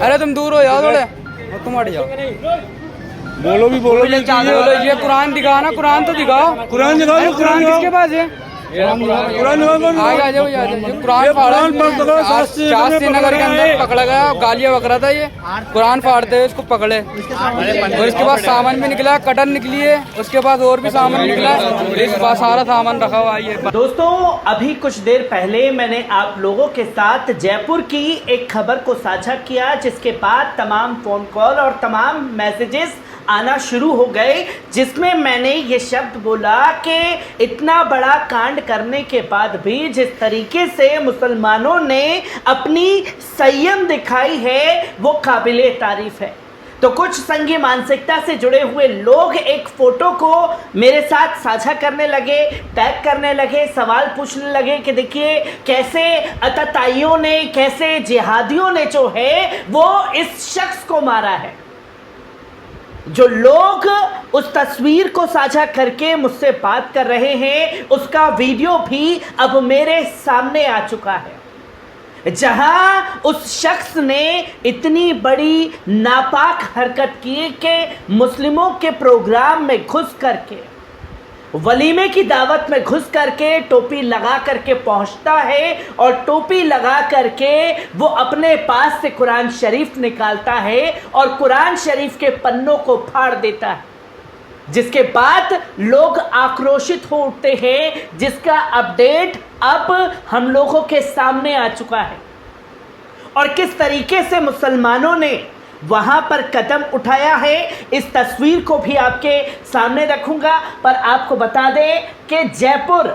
अरे तुम दूर हो जाओ थोड़े, तुम हट जाओ। बोलो भी बोलो भी बोलो, ये कुरान दिखाओ ना, कुरान तो दिखाओ। कुरान दिखाओ, कुरान किसके पास है? कुरान आ जाओ, कुरान शास्त्री नगर के अंदर पकड़ा गया, गालियाँ बक रहा था ये, कुरान फाड़ते हुए इसको पकड़े। और इसके बाद सामान भी निकला, कटर निकली है, उसके बाद और भी सामान निकला है, इस पास सारा सामान रखा हुआ है। दोस्तों, अभी कुछ देर पहले मैंने आप लोगों के साथ जयपुर की एक खबर को साझा किया, जिसके बाद तमाम फोन कॉल और तमाम मैसेजेस आना शुरू हो गए, जिसमें मैंने ये शब्द बोला कि इतना बड़ा कांड करने के बाद भी जिस तरीके से मुसलमानों ने अपनी संयम दिखाई है वो काबिले तारीफ है। तो कुछ संघी मानसिकता से जुड़े हुए लोग एक फोटो को मेरे साथ साझा करने लगे, टैग करने लगे, सवाल पूछने लगे कि देखिए कैसे अतताइयों ने, कैसे जिहादियों ने जो है वो इस शख्स को मारा है। जो लोग उस तस्वीर को साझा करके मुझसे बात कर रहे हैं, उसका वीडियो भी अब मेरे सामने आ चुका है, जहां उस शख्स ने इतनी बड़ी नापाक हरकत की कि मुस्लिमों के प्रोग्राम में घुस करके, वलीमे की दावत में घुस करके टोपी लगा करके पहुंचता है और टोपी लगा करके वो अपने पास से कुरान शरीफ निकालता है और कुरान शरीफ के पन्नों को फाड़ देता है, जिसके बाद लोग आक्रोशित हो उठते हैं, जिसका अपडेट अब हम लोगों के सामने आ चुका है। और किस तरीके से मुसलमानों ने वहां पर कदम उठाया है, इस तस्वीर को भी आपके सामने रखूंगा। पर आपको बता दें कि जयपुर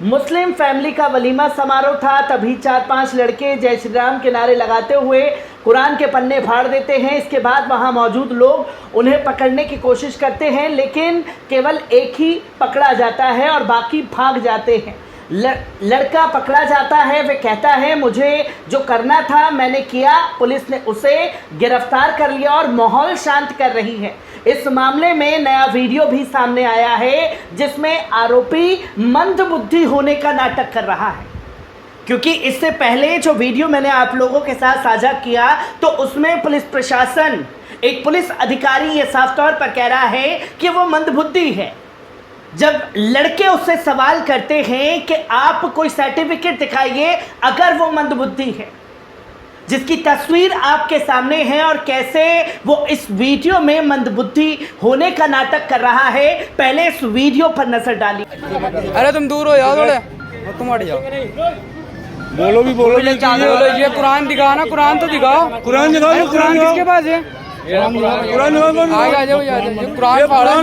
मुस्लिम फैमिली का वलीमा समारोह था, तभी 4-5 लड़के जय श्री राम के नारे लगाते हुए कुरान के पन्ने फाड़ देते हैं। इसके बाद वहां मौजूद लोग उन्हें पकड़ने की कोशिश करते हैं, लेकिन केवल एक ही पकड़ा जाता है और बाकी भाग जाते हैं। लड़का पकड़ा जाता है, वह कहता है मुझे जो करना था मैंने किया, पुलिस ने उसे गिरफ्तार कर लिया और माहौल शांत कर रही है। इस मामले में नया वीडियो भी सामने आया है, जिसमें आरोपी मंदबुद्धि होने का नाटक कर रहा है, क्योंकि इससे पहले जो वीडियो मैंने आप लोगों के साथ साझा किया तो उसमें पुलिस प्रशासन, एक पुलिस अधिकारी ये साफ तौर पर कह रहा है कि वो मंदबुद्धि है। जब लड़के उससे सवाल करते हैं कि आप कोई सर्टिफिकेट दिखाइए अगर वो मंदबुद्धि है, जिसकी तस्वीर आपके सामने है और कैसे वो इस वीडियो में मंदबुद्धि होने का नाटक कर रहा है, पहले इस वीडियो पर नजर डालिए। अरे तुम दूर हो जाओ थोड़े, तुम हट जाओ। बोलो भी बोलो भी ये कुरान दिखाओ ना, कुरान तो दिखाओ। कुरान दिखाओ, कुरान किसके पास है? कुरान आ जाओ, कुरान फाड़ा,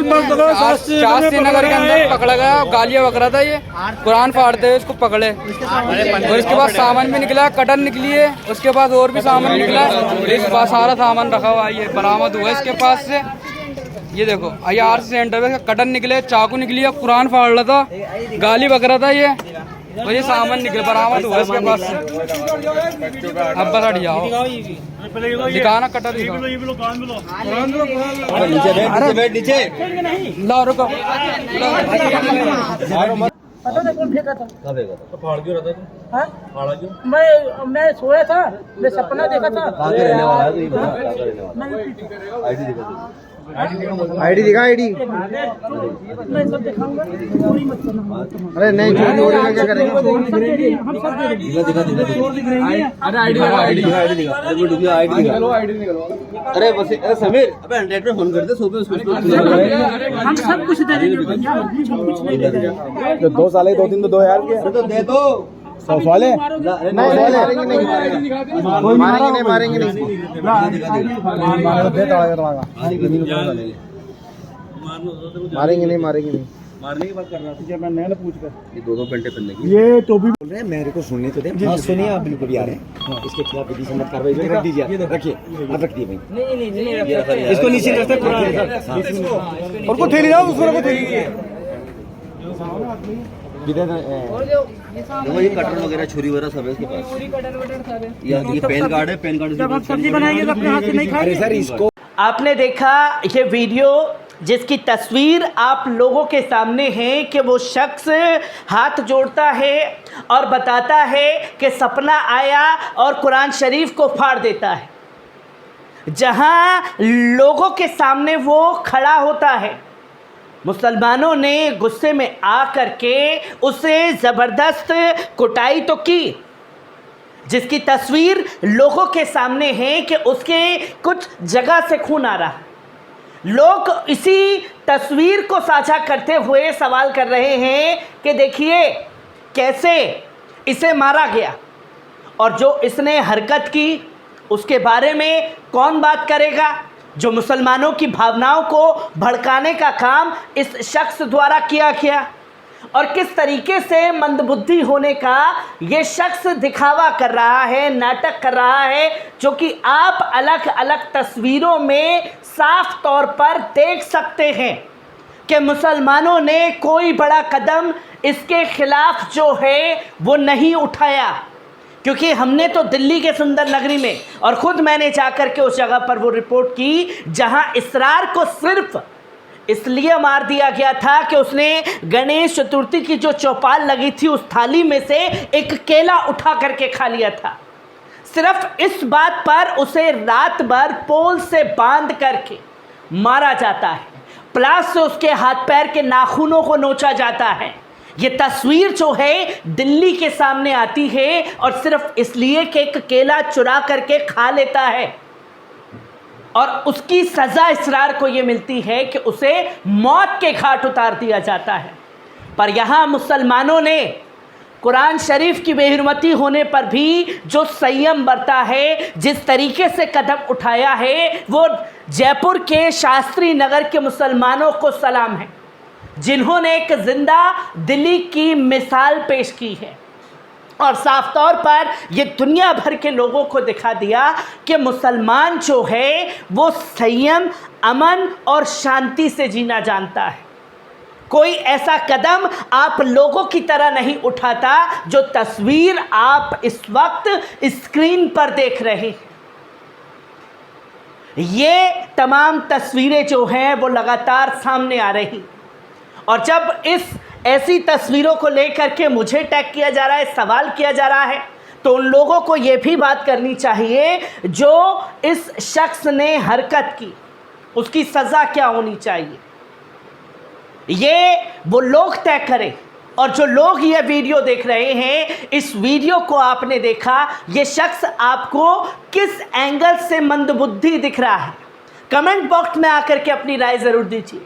शास्त्री नगर के अंदर पकड़ा गया, गालियाँ बक रहा था ये, कुरान फाड़ते हुए इसको पकड़े। और इसके बाद सामान भी निकला, कटर निकली है, उसके बाद और भी सामान निकला है, इस पास सारा सामान रखा हुआ है, ये बरामद हुआ इसके पास से। ये देखो IR सेंटर में कटर निकले, चाकू निकली है, कुरान फाड़ रहा था, गाली बक रहा था ये, और ये सामान निकले बरामद हुआ इसके पास से। अब बस हट जाओ, दिखाना कटर दिखाओ। ला रुको, पता नहीं कौन फेंका था। कब फेंका था? फाड़ क्यों रहा था तू? हाँ? फाड़ा क्यों? मैं सोया था, मैं सपना देखा था। कहाँ के रहने वाला है तू? ये बता, कहाँ का रहने वाला है? आईडी दिखा तू। आईडी दिखा, आईडी। मैं सब दिखाऊंगा, चोरी मत करना। अरे नहीं, चोरी हो रही है, क्या करेंगे? हम सब दे देंगे, हम सब दे देंगे। दिखा दिखा दिखा। अरे आईडी दिखा, आईडी दिखा, आईडी दिखा। अरे डूबी आईडी दिखा। चलो आईडी निकलवा। अरे बस, अरे समीर, अबे 100 पे फोन कर दे, 100 पे उसको। हम सब कुछ दे देंगे भैया, हम सब कुछ नहीं दे देंगे। तो 2 साल है, 2 दिन तो 2 यार के। तो दे दो। 100 वाले नहीं मारेंगे, नहीं मारेंगे नहीं। मारेंगे नहीं, मारने की बात कर रहा था। मैंने पूछ कर ये 2-2 घंटे पहले की। ये टोपी बोल रहे हैं, मेरे को सुनने तो दे। हाँ सुनिए, आप बिल्कुल भी आ रहे हैं, इसके खिलाफ विधि सम्मत कार्रवाई रख दीजिए, रखिए, आप रख दिए भाई। नहीं, इसको नीचे रखते हैं और को थैली लाओ, उसको को थैली देखो ये कटर वगैरह, छुरी वगैरह सब है इसके पास। ये पैन कार्ड है, पैन कार्ड। जब हम सब्जी बनाएंगे तो अपने हाथ से नहीं खाएंगे। सर इसको आपने देखा ये वीडियो जिसकी तस्वीर आप लोगों के सामने है कि वो शख्स हाथ जोड़ता है और बताता है कि सपना आया और कुरान शरीफ को फाड़ देता है। जहां लोगों के सामने वो खड़ा होता है, मुसलमानों ने गुस्से में आ करके उसे ज़बरदस्त कुटाई तो की, जिसकी तस्वीर लोगों के सामने है कि उसके कुछ जगह से खून आ रहा है। लोग इसी तस्वीर को साझा करते हुए सवाल कर रहे हैं कि देखिए कैसे इसे मारा गया, और जो इसने हरकत की उसके बारे में कौन बात करेगा। जो मुसलमानों की भावनाओं को भड़काने का काम इस शख्स द्वारा किया गया, और किस तरीके से मंदबुद्धि होने का ये शख्स दिखावा कर रहा है, नाटक कर रहा है, जो कि आप अलग अलग तस्वीरों में साफ तौर पर देख सकते हैं कि मुसलमानों ने कोई बड़ा कदम इसके खिलाफ जो है वो नहीं उठाया। क्योंकि हमने तो दिल्ली के सुंदर नगरी में, और ख़ुद मैंने जाकर के उस जगह पर वो रिपोर्ट की जहां इसरार को सिर्फ इसलिए मार दिया गया था कि उसने गणेश चतुर्थी की जो चौपाल लगी थी उस थाली में से एक केला उठा करके खा लिया था। सिर्फ इस बात पर उसे रात भर पोल से बांध करके मारा जाता है, प्लास से उसके हाथ पैर के नाखूनों को नोचा जाता है। ये तस्वीर जो है दिल्ली के सामने आती है, और सिर्फ इसलिए कि एक केला चुरा करके खा लेता है, और उसकी सज़ा इसरार को ये मिलती है कि उसे मौत के घाट उतार दिया जाता है। पर यहाँ मुसलमानों ने कुरान शरीफ की बेहुरमती होने पर भी जो संयम बरता है, जिस तरीके से कदम उठाया है, वो जयपुर के शास्त्री नगर के मुसलमानों को सलाम है, जिन्होंने एक जिंदा दिली की मिसाल पेश की है और साफ तौर पर ये दुनिया भर के लोगों को दिखा दिया कि मुसलमान जो है वो संयम, अमन और शांति से जीना जानता है। कोई ऐसा कदम आप लोगों की तरह नहीं उठाता जो तस्वीर आप इस वक्त स्क्रीन पर देख रहे हैं। ये तमाम तस्वीरें जो हैं वो लगातार सामने आ रही, और जब इस ऐसी तस्वीरों को लेकर के मुझे टैग किया जा रहा है, सवाल किया जा रहा है, तो उन लोगों को ये भी बात करनी चाहिए जो इस शख्स ने हरकत की उसकी सज़ा क्या होनी चाहिए, ये वो लोग तय करें। और जो लोग ये वीडियो देख रहे हैं, इस वीडियो को आपने देखा, ये शख्स आपको किस एंगल से मंदबुद्धि दिख रहा है, कमेंट बॉक्स में आकर के अपनी राय ज़रूर दीजिए।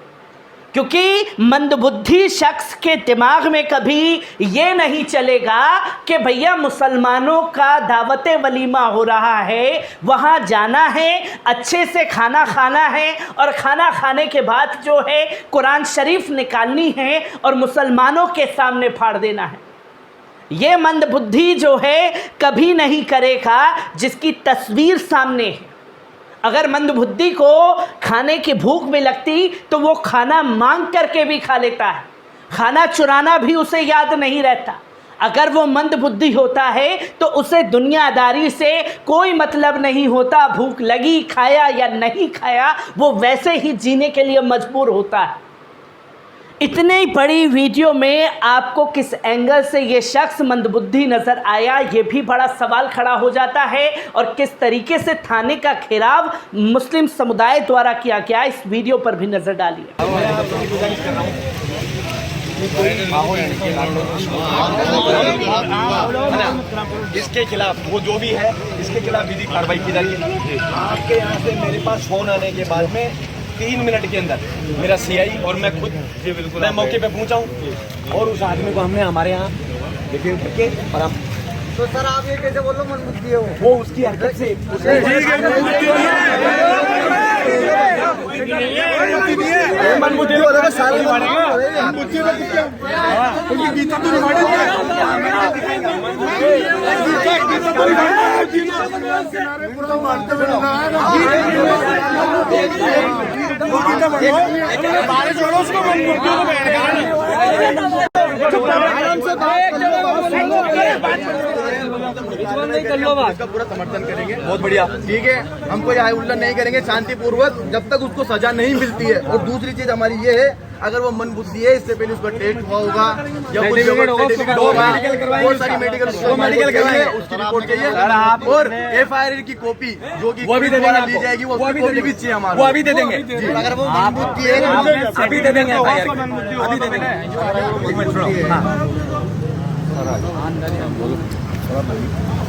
क्योंकि मंदबुद्धि शख्स के दिमाग में कभी ये नहीं चलेगा कि भैया मुसलमानों का दावत वलीमा हो रहा है, वहाँ जाना है, अच्छे से खाना खाना है, और खाना खाने के बाद जो है कुरान शरीफ निकालनी है और मुसलमानों के सामने फाड़ देना है। ये मंदबुद्धि जो है कभी नहीं करेगा जिसकी तस्वीर सामने है। अगर मंदबुद्धि को खाने की भूख में लगती तो वो खाना मांग करके भी खा लेता है, खाना चुराना भी उसे याद नहीं रहता। अगर वो मंदबुद्धि होता है तो उसे दुनियादारी से कोई मतलब नहीं होता, भूख लगी, खाया या नहीं खाया, वो वैसे ही जीने के लिए मजबूर होता है। इतनी बड़ी वीडियो में आपको किस एंगल से ये शख्स मंदबुद्धि नज़र आया, ये भी बड़ा सवाल खड़ा हो जाता है, और किस तरीके से थाने का घेराव मुस्लिम समुदाय द्वारा किया गया, इस वीडियो पर भी नज़र डालिए। इसके खिलाफ वो जो भी है इसके खिलाफ विधि कार्रवाई की जाएगी। आपके यहाँ से मेरे पास फोन आने के बाद में 3 मिनट के अंदर मेरा सीआई और मैं खुद मैं मौके पे पहुंचा हूं, और उस आदमी को हमने हमारे यहाँ देखिए करके और हम तो सर आप ये कैसे बोलो मनबुद्धि हो, वो उसकी हरकत से मनबुद्धि हो सारे इसका पूरा समर्थन करेंगे। बहुत बढ़िया, ठीक है। हम कोई हाई उल्लंघन नहीं करेंगे, शांतिपूर्वक, जब तक उसको सजा नहीं मिलती है। और दूसरी चीज हमारी ये है, अगर वो मन बुद्धि है, इससे पहले उसका टेस्ट हुआ होगा या कुछ बहुत सारी मेडिकल करवाएंगे, उसकी रिपोर्ट चाहिए। और FIR की कॉपी जो कि वो भी ली जाएगी, वो कॉपी भी चाहिए हमारा, वो अभी दे देंगे। अगर वो मन बुद्धि है अभी दे देंगे, अभी दे देंगे।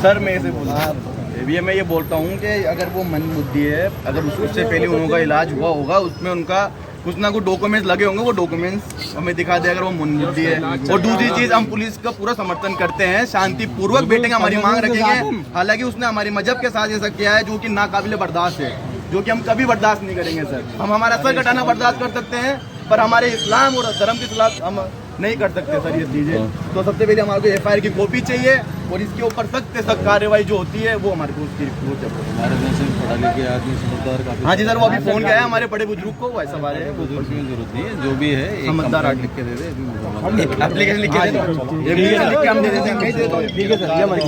सर मैं ऐसे बोल रहा भैया, मैं ये बोलता हूँ कि अगर वो मन बुद्धि है, अगर उससे पहले उनका इलाज हुआ होगा, उसमें उनका कुछ ना कुछ डॉक्यूमेंट्स लगे होंगे, वो डॉक्यूमेंट्स हमें दिखा दे अगर वो मन बुद्धि है। और दूसरी चीज, हम पुलिस का पूरा समर्थन करते हैं, शांतिपूर्वक बैठेंगे, हमारी मांग रखेंगे। हालांकि उसने हमारी मजहब के साथ ऐसा किया है जो कि नाकाबिले बर्दाश्त है, जो कि हम कभी बर्दाश्त नहीं करेंगे। सर हम हमारा सर कटाना बर्दाश्त कर सकते हैं, पर हमारे इस्लाम और धर्म के खिलाफ हम नहीं कर सकते सर ये चीजें। तो सबसे पहले हमारे को FIR की कॉपी चाहिए और इसके ऊपर सख्त सख्त कार्रवाई जो होती है वो हमारे को उसकी पढ़ा लिखे आदमी समझदार काफी। हाँ जी सर, वो अभी फोन किया है हमारे बड़े बुजुर्ग को, वो ऐसा बारे बुजुर्ग की जरूरत नहीं है, जो भी है समझदार आर्ट लिख के दे दे, एप्लीकेशन लिख के दे दो, एप्लीकेशन लिख के हम दे देते हैं। ठीक है सर, ये हमारी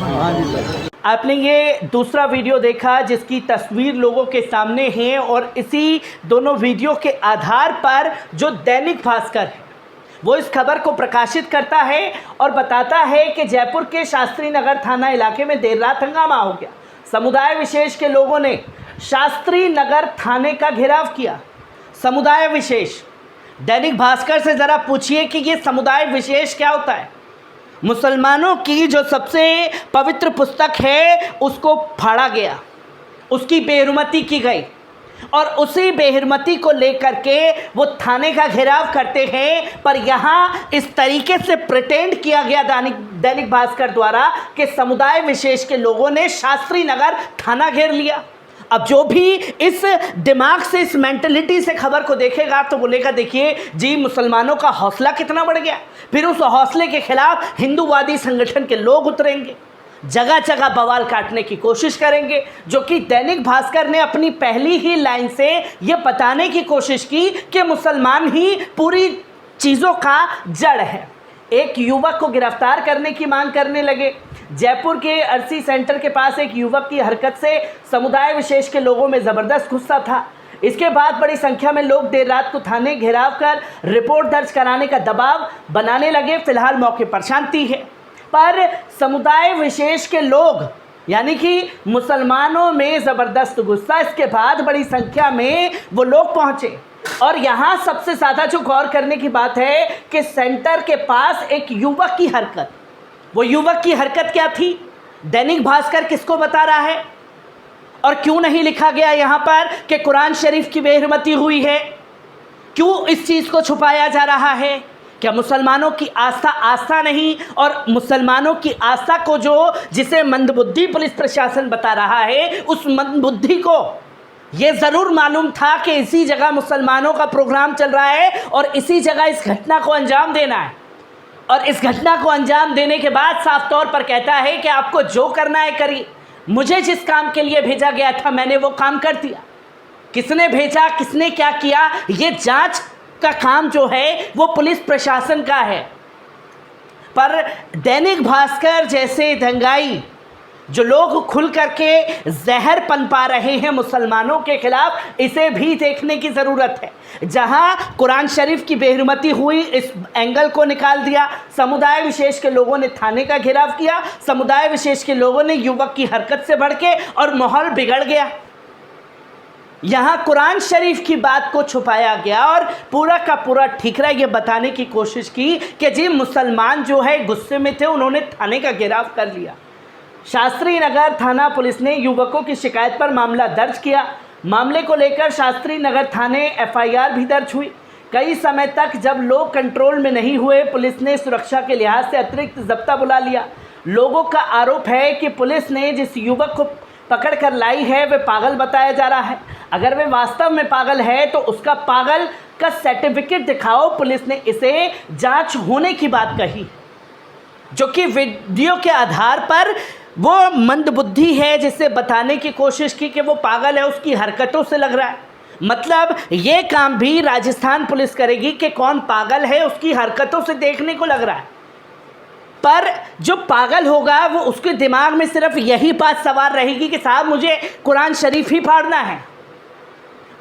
हाँ जी सर। आपने ये दूसरा वीडियो देखा जिसकी तस्वीर लोगों के सामने है, और इसी दोनों वीडियो के आधार पर जो दैनिक भास्कर है वो इस खबर को प्रकाशित करता है और बताता है कि जयपुर के शास्त्री नगर थाना इलाके में देर रात हंगामा हो गया। समुदाय विशेष के लोगों ने शास्त्री नगर थाने का घेराव किया। समुदाय विशेष, दैनिक भास्कर से ज़रा पूछिए कि ये समुदाय विशेष क्या होता है। मुसलमानों की जो सबसे पवित्र पुस्तक है उसको फाड़ा गया, उसकी बेहुरमती की गई, और उसी बेहुरमती को लेकर के वो थाने का घेराव करते हैं। पर यहाँ इस तरीके से प्रिटेंड किया गया दैनिक भास्कर द्वारा कि समुदाय विशेष के लोगों ने शास्त्री नगर थाना घेर लिया। अब जो भी इस दिमाग से, इस मेंटलिटी से खबर को देखेगा तो बोलेगा देखिए जी, मुसलमानों का हौसला कितना बढ़ गया। फिर उस हौसले के खिलाफ हिंदूवादी संगठन के लोग उतरेंगे, जगह जगह बवाल काटने की कोशिश करेंगे, जो कि दैनिक भास्कर ने अपनी पहली ही लाइन से ये बताने की कोशिश की कि मुसलमान ही पूरी चीज़ों का जड़ है। एक युवक को गिरफ्तार करने की मांग करने लगे। जयपुर के अरसी सेंटर के पास एक युवक की हरकत से समुदाय विशेष के लोगों में ज़बरदस्त गुस्सा था। इसके बाद बड़ी संख्या में लोग देर रात को थाने घेराव कर रिपोर्ट दर्ज कराने का दबाव बनाने लगे। फिलहाल मौके पर शांति है, पर समुदाय विशेष के लोग यानी कि मुसलमानों में ज़बरदस्त गुस्सा। इसके बाद बड़ी संख्या में वो लोग पहुँचे, और यहाँ सबसे ज़्यादा जो गौर करने की बात है कि सेंटर के पास एक युवक की हरकत, वो युवक की हरकत क्या थी, दैनिक भास्कर किसको बता रहा है, और क्यों नहीं लिखा गया यहाँ पर कि कुरान शरीफ की बेहुरमती हुई है? क्यों इस चीज़ को छुपाया जा रहा है? क्या मुसलमानों की आस्था नहीं, और मुसलमानों की आस्था को जिसे मंदबुद्धि पुलिस प्रशासन बता रहा है, उस मंदबुद्धि को ये ज़रूर मालूम था कि इसी जगह मुसलमानों का प्रोग्राम चल रहा है और इसी जगह इस घटना को अंजाम देना है। और इस घटना को अंजाम देने के बाद साफ तौर पर कहता है कि आपको जो करना है करिए, मुझे जिस काम के लिए भेजा गया था मैंने वो काम कर दिया। किसने भेजा, किसने क्या किया, ये जांच का काम जो है वो पुलिस प्रशासन का है। पर दैनिक भास्कर जैसे दंगाई जो लोग खुल करके जहर पनपा रहे हैं मुसलमानों के खिलाफ, इसे भी देखने की ज़रूरत है। जहां कुरान शरीफ की बेहुरमती हुई, इस एंगल को निकाल दिया। समुदाय विशेष के लोगों ने थाने का घेराव किया, समुदाय विशेष के लोगों ने युवक की हरकत से भड़के और माहौल बिगड़ गया। यहाँ कुरान शरीफ की बात को छुपाया गया और पूरा का पूरा ठीकरा ये बताने की कोशिश की कि जी मुसलमान जो है गुस्से में थे, उन्होंने थाने का घेराव कर लिया। शास्त्री नगर थाना पुलिस ने युवकों की शिकायत पर मामला दर्ज किया। मामले को लेकर शास्त्री नगर थाने FIR भी दर्ज हुई। कई समय तक जब लोग कंट्रोल में नहीं हुए, पुलिस ने सुरक्षा के लिहाज से अतिरिक्त जब्ता बुला लिया। लोगों का आरोप है कि पुलिस ने जिस युवक को पकड़ कर लाई है वह पागल बताया जा रहा है। अगर वह वास्तव में पागल है तो उसका पागल का सर्टिफिकेट दिखाओ। पुलिस ने इसे जांच होने की बात कही, जो कि वीडियो के आधार पर वो मंदबुद्धि है जिसे बताने की कोशिश की कि वो पागल है, उसकी हरकतों से लग रहा है। मतलब ये काम भी राजस्थान पुलिस करेगी कि कौन पागल है, उसकी हरकतों से देखने को लग रहा है। पर जो पागल होगा वो उसके दिमाग में सिर्फ यही बात सवार रहेगी कि साहब मुझे कुरान शरीफ ही फाड़ना है।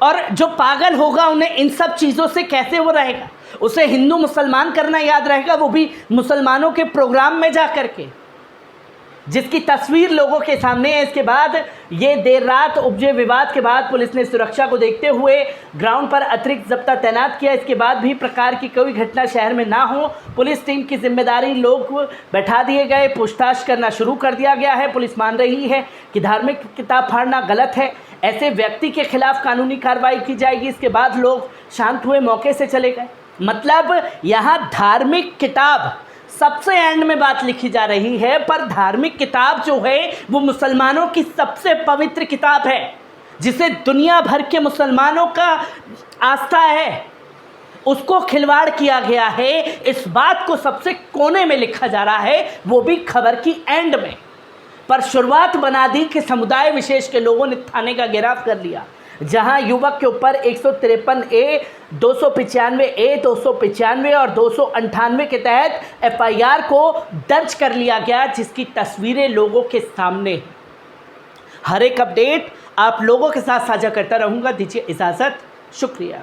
और जो पागल होगा उन्हें इन सब चीज़ों से कैसे वो रहेगा, उसे हिंदू मुसलमान करना याद रहेगा, वो भी मुसलमानों के प्रोग्राम में जा कर के, जिसकी तस्वीर लोगों के सामने है। इसके बाद ये देर रात उपजे विवाद के बाद पुलिस ने सुरक्षा को देखते हुए ग्राउंड पर अतिरिक्त जब्ता तैनात किया। इसके बाद भी प्रकार की कोई घटना शहर में ना हो, पुलिस टीम की जिम्मेदारी लोग बैठा दिए गए, पूछताछ करना शुरू कर दिया गया है। पुलिस मान रही है कि धार्मिक किताब फाड़ना गलत है, ऐसे व्यक्ति के खिलाफ कानूनी कार्रवाई की जाएगी। इसके बाद लोग शांत हुए, मौके से चले गए। मतलब यहाँ धार्मिक किताब सबसे एंड में बात लिखी जा रही है, पर धार्मिक किताब जो है वो मुसलमानों की सबसे पवित्र किताब है, जिसे दुनिया भर के मुसलमानों का आस्था है, उसको खिलवाड़ किया गया है। इस बात को सबसे कोने में लिखा जा रहा है, वो भी खबर की एंड में। पर शुरुआत बना दी कि समुदाय विशेष के लोगों ने थाने का घेराव कर लिया, जहां युवक के ऊपर 153A, 295A, 295 और 298 के तहत FIR को दर्ज कर लिया गया, जिसकी तस्वीरें लोगों के सामने। हर एक अपडेट आप लोगों के साथ साझा करता रहूँगा। दीजिए इजाज़त, शुक्रिया।